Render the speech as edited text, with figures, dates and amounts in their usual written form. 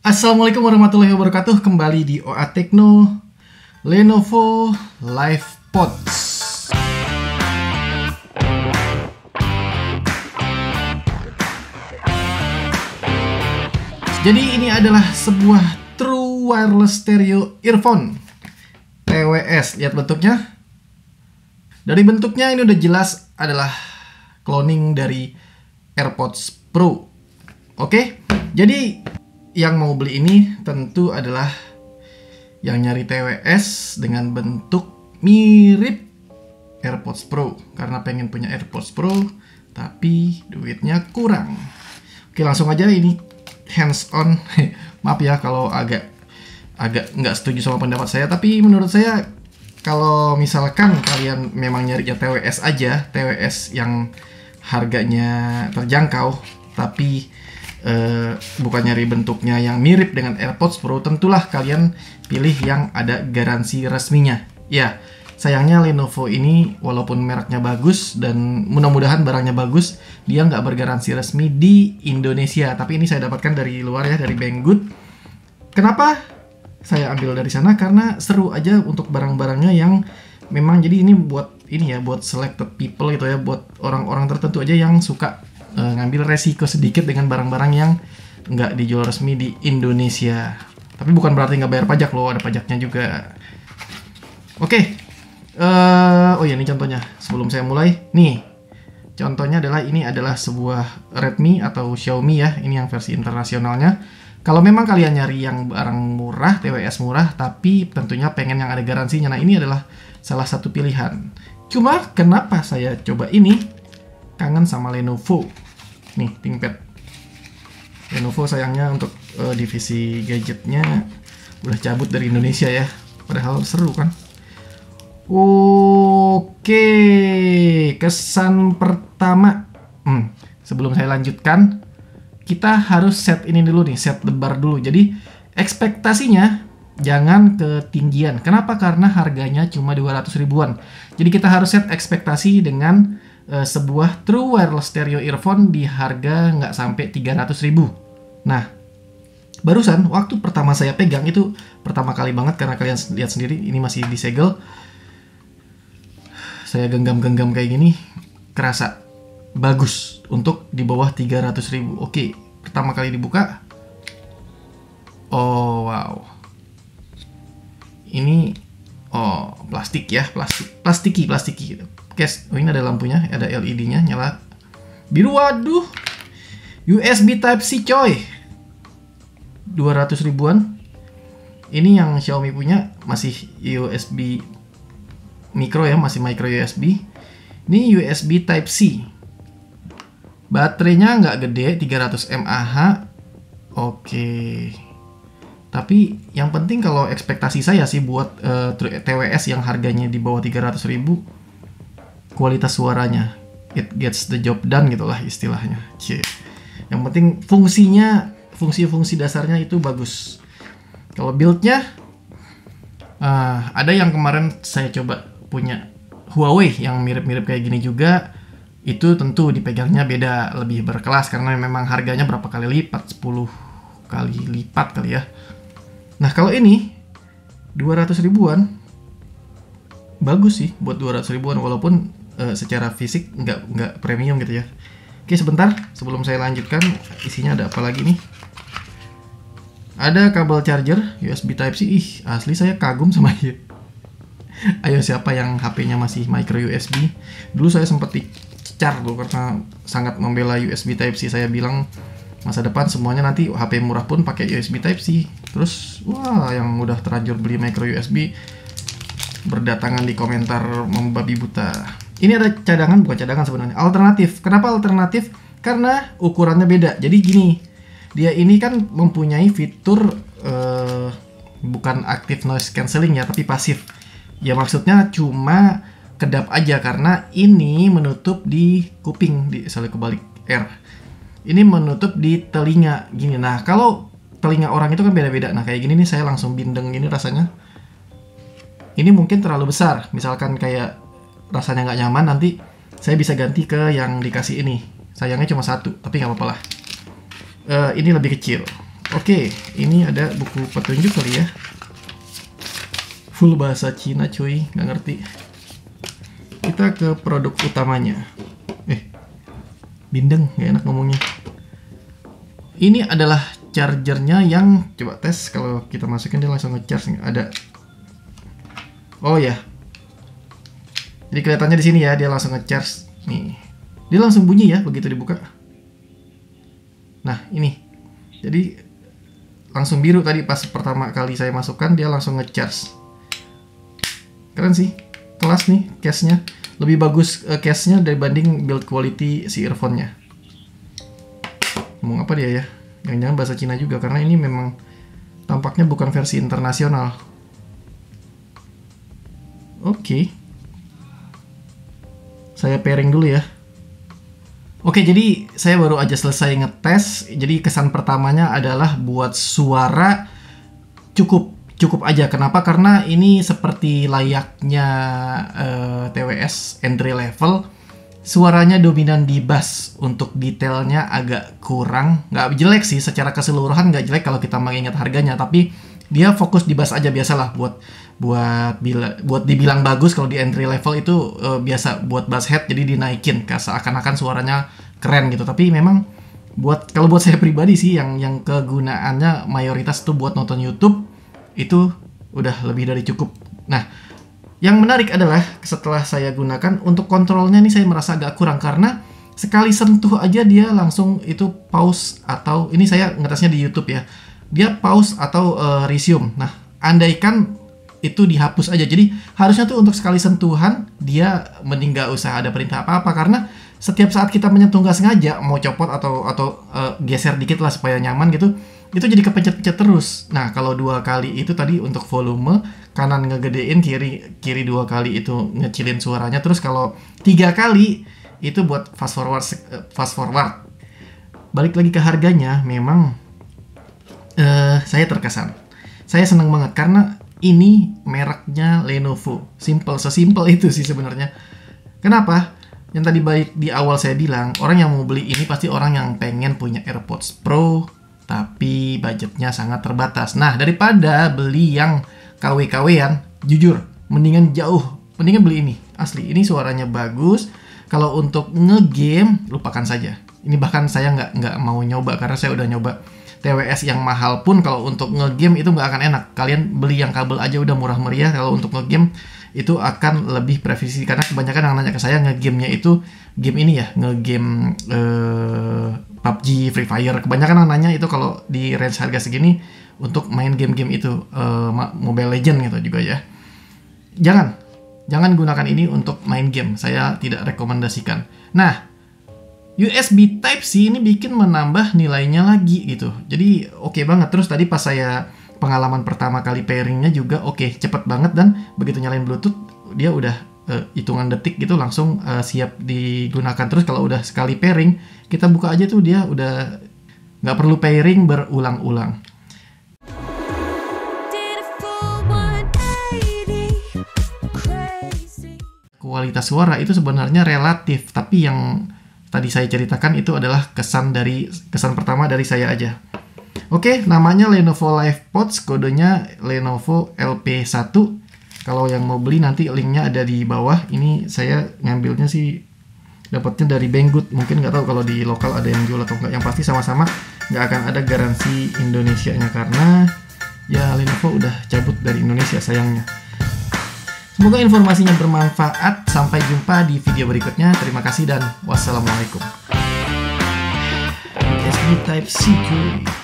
Assalamualaikum warahmatullahi wabarakatuh. Kembali di OA Tekno Lenovo LivePods. Jadi ini adalah sebuah True Wireless Stereo Earphone TWS. Lihat bentuknya. Dari bentuknya ini udah jelas adalah cloning dari AirPods Pro. Oke, jadi yang mau beli ini tentu adalah yang nyari TWS dengan bentuk mirip AirPods Pro, karena pengen punya AirPods Pro tapi duitnya kurang. Oke, langsung aja ini hands on. Maaf ya kalau agak nggak setuju sama pendapat saya, tapi menurut saya kalau misalkan kalian memang nyarinya TWS aja, TWS yang harganya terjangkau tapi bukan nyari bentuknya yang mirip dengan AirPods Pro, tentulah kalian pilih yang ada garansi resminya. Ya, sayangnya Lenovo ini walaupun mereknya bagus dan mudah-mudahan barangnya bagus, dia nggak bergaransi resmi di Indonesia. Tapi ini saya dapatkan dari luar ya, dari Banggood. Kenapa saya ambil dari sana? Karena seru aja untuk barang-barangnya yang memang, jadi ini buat ini ya, buat selected people gitu ya, buat orang-orang tertentu aja yang suka ngambil resiko sedikit dengan barang-barang yang nggak dijual resmi di Indonesia. Tapi bukan berarti nggak bayar pajak loh, ada pajaknya juga. Oke, oh ya, ini contohnya. Sebelum saya mulai, nih contohnya adalah ini adalah sebuah Redmi atau Xiaomi ya. Ini yang versi internasionalnya. Kalau memang kalian nyari yang barang murah, TWS murah, tapi tentunya pengen yang ada garansinya, nah ini adalah salah satu pilihan. Cuma kenapa saya coba ini? Kangen sama Lenovo. Nih, ThinkPad. Lenovo sayangnya untuk divisi gadgetnya udah cabut dari Indonesia ya. Padahal seru kan. Oke, kesan pertama. Sebelum saya lanjutkan, kita harus set ini dulu nih, set the bar dulu. Jadi ekspektasinya jangan ketinggian. Kenapa? Karena harganya cuma 200 ribuan. Jadi kita harus set ekspektasi dengan sebuah True Wireless Stereo Earphone di harga nggak sampai 300 ribu. Nah, barusan waktu pertama saya pegang itu pertama kali banget, karena kalian lihat sendiri ini masih disegel. Saya genggam-genggam kayak gini, kerasa bagus untuk di bawah 300 ribu. Oke, pertama kali dibuka. Oh wow. Ini plastik ya, plastiki gitu. Oh, ini ada lampunya, ada LED-nya nyala biru. Waduh, USB Type-C coy, 200 ribuan. Ini yang Xiaomi punya masih USB micro ya, masih micro USB. Ini USB Type-C. Baterainya nggak gede, 300 mAh. Oke. Tapi yang penting kalau ekspektasi saya sih buat TWS yang harganya di bawah 300 ribu, kualitas suaranya, it gets the job done gitulah istilahnya. Yang penting fungsinya, fungsi dasarnya itu bagus. Kalau build-nya, ada yang kemarin saya coba punya Huawei yang mirip-mirip kayak gini juga. Itu tentu dipegangnya beda, lebih berkelas karena memang harganya berapa kali lipat, 10 kali lipat kali ya. Nah kalau ini 200 ribuan, bagus sih buat 200 ribuan walaupun secara fisik nggak premium gitu ya. Oke, sebentar sebelum saya lanjutkan, isinya ada apa lagi nih? Ada kabel charger USB Type-C. Ih, asli saya kagum sama dia. Ayo, siapa yang HP-nya masih micro USB? Dulu saya sempat dicar loh karena sangat membela USB Type-C. Saya bilang masa depan semuanya nanti HP murah pun pakai USB Type-C. Terus wah, yang udah terlanjur beli micro USB berdatangan di komentar membabi buta. Ini ada cadangan, bukan cadangan sebenarnya, alternatif. Kenapa alternatif? Karena ukurannya beda. Jadi gini, dia ini kan mempunyai fitur bukan active noise cancelling ya, tapi pasif. Ya maksudnya cuma kedap aja, karena ini menutup di kuping, soalnya kebalik R. Ini menutup di telinga gini. Nah kalau telinga orang itu kan beda-beda. Nah kayak gini nih, saya langsung bindeng gini rasanya. Ini mungkin terlalu besar, misalkan kayak rasanya nggak nyaman, nanti saya bisa ganti ke yang dikasih ini. Sayangnya cuma satu, tapi nggak apa-apa lah. Ini lebih kecil. Oke, ini ada buku petunjuk kali ya. Full bahasa Cina cuy, nggak ngerti. Kita ke produk utamanya. Bindeng, nggak enak ngomongnya. Ini adalah chargernya yang coba tes, kalau kita masukin dia langsung nge-charge. Ada. Oh ya. Jadi kelihatannya di sini ya, dia langsung nge-charge. Nih. Dia langsung bunyi ya begitu dibuka. Nah, ini. Jadi langsung biru tadi pas pertama kali saya masukkan, dia langsung nge-charge. Keren sih. Kelas nih case-nya. Lebih bagus case-nya dibanding build quality si earphone-nya. Ngomong apa dia ya? Jangan-jangan bahasa Cina juga, karena ini memang tampaknya bukan versi internasional. Oke. Saya pairing dulu ya. Oke, jadi saya baru aja selesai ngetes. Jadi kesan pertamanya adalah buat suara cukup aja. Kenapa? Karena ini seperti layaknya TWS entry level, suaranya dominan di bass. Untuk detailnya agak kurang. Nggak jelek sih, secara keseluruhan nggak jelek kalau kita mengingat harganya. Tapi dia fokus di bass aja, biasalah buat dibilang bagus kalau di entry level itu biasa buat bass head, jadi dinaikin seakan-akan suaranya keren gitu. Tapi memang kalau buat saya pribadi sih yang kegunaannya mayoritas tuh buat nonton YouTube, itu udah lebih dari cukup. Nah, yang menarik adalah setelah saya gunakan untuk kontrolnya nih, saya merasa agak kurang karena sekali sentuh aja dia langsung itu pause, atau ini saya ngetesnya di YouTube ya, dia pause atau resume. Nah, andaikan itu dihapus aja, jadi harusnya tuh untuk sekali sentuhan dia mending nggak usah ada perintah apa-apa, karena setiap saat kita menyentuh nggak sengaja mau copot atau geser dikit lah supaya nyaman gitu, itu jadi kepencet-pencet terus. Nah, kalau 2 kali itu tadi untuk volume, kanan ngegedein, kiri 2 kali itu ngecilin suaranya. Terus kalau 3 kali itu buat fast forward. Balik lagi ke harganya, memang saya terkesan. Saya seneng banget karena ini mereknya Lenovo. Sesimpel itu sih sebenarnya. Kenapa? Yang tadi baik di awal saya bilang, orang yang mau beli ini pasti orang yang pengen punya AirPods Pro, tapi budgetnya sangat terbatas. Nah, daripada beli yang KW-KW-an, jujur, mendingan beli ini. Asli, ini suaranya bagus. Kalau untuk ngegame, lupakan saja. Ini bahkan saya nggak mau nyoba, karena saya udah nyoba TWS yang mahal pun kalau untuk ngegame itu nggak akan enak. Kalian beli yang kabel aja udah murah meriah, kalau untuk ngegame itu akan lebih presisi. Karena kebanyakan yang nanya ke saya ngegamenya itu game ini ya, ngegame PUBG, Free Fire. Kebanyakan yang nanya itu kalau di range harga segini untuk main game-game itu, Mobile Legend gitu juga ya. Jangan gunakan ini untuk main game. Saya tidak rekomendasikan. Nah, USB Type-C ini bikin menambah nilainya lagi gitu. Jadi oke banget. Terus tadi pas saya pengalaman pertama kali pairingnya juga oke, cepet banget, dan begitu nyalain Bluetooth dia udah hitungan detik gitu langsung siap digunakan. Terus kalau udah sekali pairing, kita buka aja tuh dia udah nggak perlu pairing berulang-ulang. Kualitas suara itu sebenarnya relatif, tapi yang tadi saya ceritakan itu adalah kesan pertama dari saya aja. Oke, namanya Lenovo LivePods, kodenya Lenovo LP1. Kalau yang mau beli nanti linknya ada di bawah. Ini saya ngambilnya sih dapatnya dari Banggood. Mungkin nggak tahu kalau di lokal ada yang jual atau nggak. Yang pasti sama-sama nggak akan ada garansi Indonesianya, karena ya Lenovo udah cabut dari Indonesia sayangnya. Semoga informasinya bermanfaat. Sampai jumpa di video berikutnya. Terima kasih dan wassalamualaikum. USB Type-C cuy.